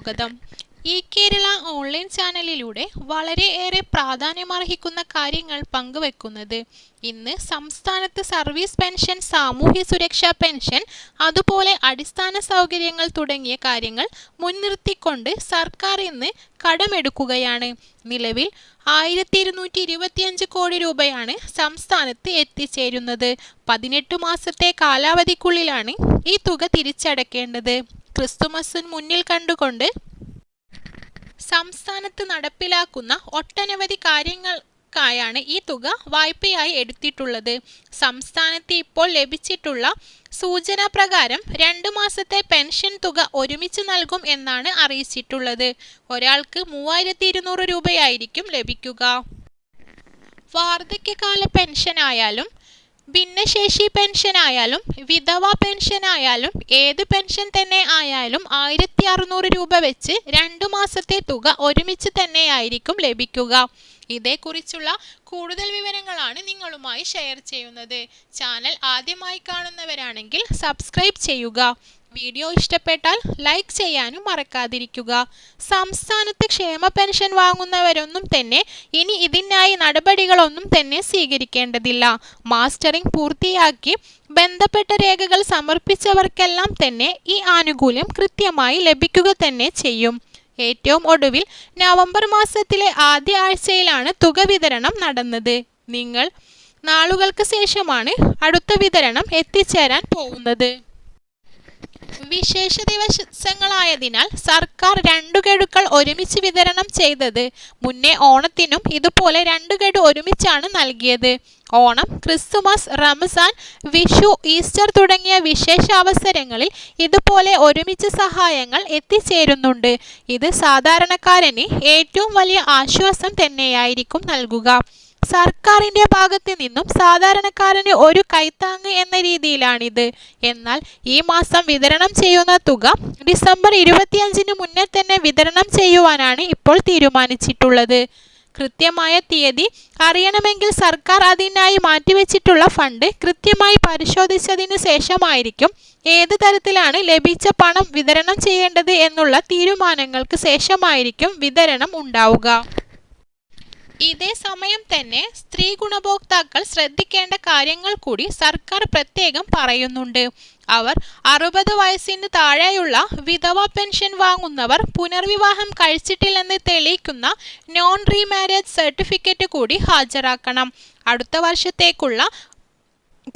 സ്വാഗതം. ഈ കേരള ഓൺലൈൻ ചാനലിലൂടെ വളരെയേറെ പ്രാധാന്യമർഹിക്കുന്ന കാര്യങ്ങൾ പങ്കുവെക്കുന്നത്. ഇന്ന് സംസ്ഥാനത്ത് സർവീസ് പെൻഷൻ, സാമൂഹ്യ സുരക്ഷാ പെൻഷൻ, അതുപോലെ അടിസ്ഥാന സൗകര്യങ്ങൾ തുടങ്ങിയ കാര്യങ്ങൾ മുൻനിർത്തിക്കൊണ്ട് സർക്കാർ ഇന്ന് കടമെടുക്കുകയാണ്. നിലവിൽ 1225 കോടി രൂപയാണ് സംസ്ഥാനത്ത് എത്തിച്ചേരുന്നത്. 18 മാസത്തെ കാലാവധിക്കുള്ളിലാണ് ഈ തുക തിരിച്ചടക്കേണ്ടത്. ക്രിസ്തുമസിന് മുന്നിൽ കണ്ടുകൊണ്ട് സംസ്ഥാനത്ത് നടപ്പിലാക്കുന്ന ഒട്ടനവധി കാര്യങ്ങൾക്കായാണ് ഈ തുക വായ്പയായി എടുത്തിട്ടുള്ളത്. സംസ്ഥാനത്ത് ഇപ്പോൾ ലഭിച്ചിട്ടുള്ള സൂചന പ്രകാരം 2 മാസത്തെ പെൻഷൻ തുക ഒരുമിച്ച് നൽകും എന്നാണ് അറിയിച്ചിട്ടുള്ളത്. ഒരാൾക്ക് 3200 രൂപയായിരിക്കും ലഭിക്കുക. വാർദ്ധക്യകാല പെൻഷനായാലും ഭിന്നശേഷി പെൻഷനായാലും വിധവ പെൻഷനായാലും ഏത് പെൻഷൻ തന്നെ ആയാലും 1600 രൂപ വെച്ച് 2 മാസത്തെ തുക ഒരുമിച്ച് തന്നെയായിരിക്കും ലഭിക്കുക. ഇതേക്കുറിച്ചുള്ള കൂടുതൽ വിവരങ്ങളാണ് നിങ്ങളുമായി ഷെയർ ചെയ്യുന്നത്. ചാനൽ ആദ്യമായി കാണുന്നവരാണെങ്കിൽ സബ്സ്ക്രൈബ് ചെയ്യുക. വീഡിയോ ഇഷ്ടപ്പെട്ടാൽ ലൈക്ക് ചെയ്യാനും മറക്കാതിരിക്കുക. സംസ്ഥാനത്ത് ക്ഷേമ പെൻഷൻ വാങ്ങുന്നവരൊന്നും തന്നെ ഇനി ഇതിനായി നടപടികളൊന്നും തന്നെ സ്വീകരിക്കേണ്ടതില്ല. മാസ്റ്ററിംഗ് പൂർത്തിയാക്കി ബന്ധപ്പെട്ട രേഖകൾ സമർപ്പിച്ചവർക്കെല്ലാം തന്നെ ഈ ആനുകൂല്യം കൃത്യമായി ലഭിക്കുക തന്നെ ചെയ്യും. ഏറ്റവും ഒടുവിൽ നവംബർ മാസത്തിലെ ആദ്യ ആഴ്ചയിലാണ് തുക വിതരണം നടന്നത്. നാളുകൾക്ക് ശേഷമാണ് അടുത്ത വിതരണം എത്തിച്ചേരാൻ പോകുന്നത്. വിശേഷ ദിവസങ്ങളായതിനാൽ സർക്കാർ 2 ഗഡുക്കൾ ഒരുമിച്ച് വിതരണം ചെയ്തത്. മുന്നേ ഓണത്തിനും ഇതുപോലെ 2 ഗഡു ഒരുമിച്ചാണ് നൽകിയത്. ഓണം, ക്രിസ്തുമസ്, റംസാൻ, വിഷു, ഈസ്റ്റർ തുടങ്ങിയ വിശേഷ അവസരങ്ങളിൽ ഇതുപോലെ ഒരുമിച്ച് സഹായങ്ങൾ എത്തിച്ചേരുന്നുണ്ട്. ഇത് സാധാരണക്കാരന് ഏറ്റവും വലിയ ആശ്വാസം തന്നെയായിരിക്കും നൽകുക. സർക്കാരിന്റെ ഭാഗത്ത് നിന്നും സാധാരണക്കാരന് ഒരു കൈത്താങ്ങ് എന്ന രീതിയിലാണിത്. എന്നാൽ ഈ മാസം വിതരണം ചെയ്യുന്ന തുക ഡിസംബർ 25-ന് മുന്നേ തന്നെ വിതരണം ചെയ്യുവാനാണ് ഇപ്പോൾ തീരുമാനിച്ചിട്ടുള്ളത്. കൃത്യമായ തീയതി അറിയണമെങ്കിൽ സർക്കാർ അതിനായി മാറ്റിവെച്ചിട്ടുള്ള ഫണ്ട് കൃത്യമായി പരിശോധിച്ചതിന് ശേഷമായിരിക്കും ഏത് തരത്തിലാണ് ലഭിച്ച പണം വിതരണം ചെയ്യേണ്ടത് എന്നുള്ള തീരുമാനങ്ങൾക്ക് ശേഷമായിരിക്കും വിതരണം ഉണ്ടാവുക. ഇതേ സമയം തന്നെ സ്ത്രീ ഗുണഭോക്താക്കൾ ശ്രദ്ധിക്കേണ്ട കാര്യങ്ങൾ കൂടി സർക്കാർ പ്രത്യേകം പറയുന്നുണ്ട്. അവർ 60 വയസ്സിന് താഴെയുള്ള വിധവ പെൻഷൻ വാങ്ങുന്നവർ പുനർവിവാഹം കഴിച്ചിട്ടില്ലെന്ന് തെളിയിക്കുന്ന നോൺ റീമാരേജ് സർട്ടിഫിക്കറ്റ് കൂടി ഹാജരാക്കണം. അടുത്ത വർഷത്തേക്കുള്ള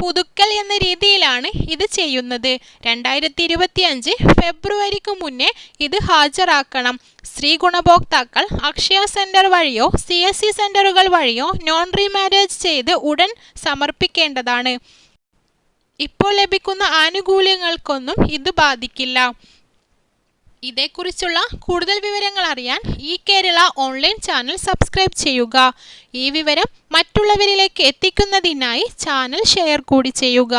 പുതുക്കൽ എന്ന രീതിയിലാണ് ഇത് ചെയ്യുന്നത്. 2025 ഫെബ്രുവരിക്ക് മുന്നേ ഇത് ഹാജരാക്കണം. സ്ത്രീ ഗുണഭോക്താക്കൾ അക്ഷയ സെന്റർ വഴിയോ CSC സെന്ററുകൾ വഴിയോ നോൺ റീമാരേജ് ചെയ്ത് ഉടൻ സമർപ്പിക്കേണ്ടതാണ്. ഇപ്പോൾ ലഭിക്കുന്ന ആനുകൂല്യങ്ങൾക്കൊന്നും ഇത് ബാധിക്കില്ല. ഇതേക്കുറിച്ചുള്ള കൂടുതൽ വിവരങ്ങൾ അറിയാൻ ഈ കേരള ഓൺലൈൻ ചാനൽ സബ്സ്ക്രൈബ് ചെയ്യുക. ഈ വിവരം മറ്റുള്ളവരിലേക്ക് എത്തിക്കുന്നതിനായി ചാനൽ ഷെയർ കൂടി ചെയ്യുക.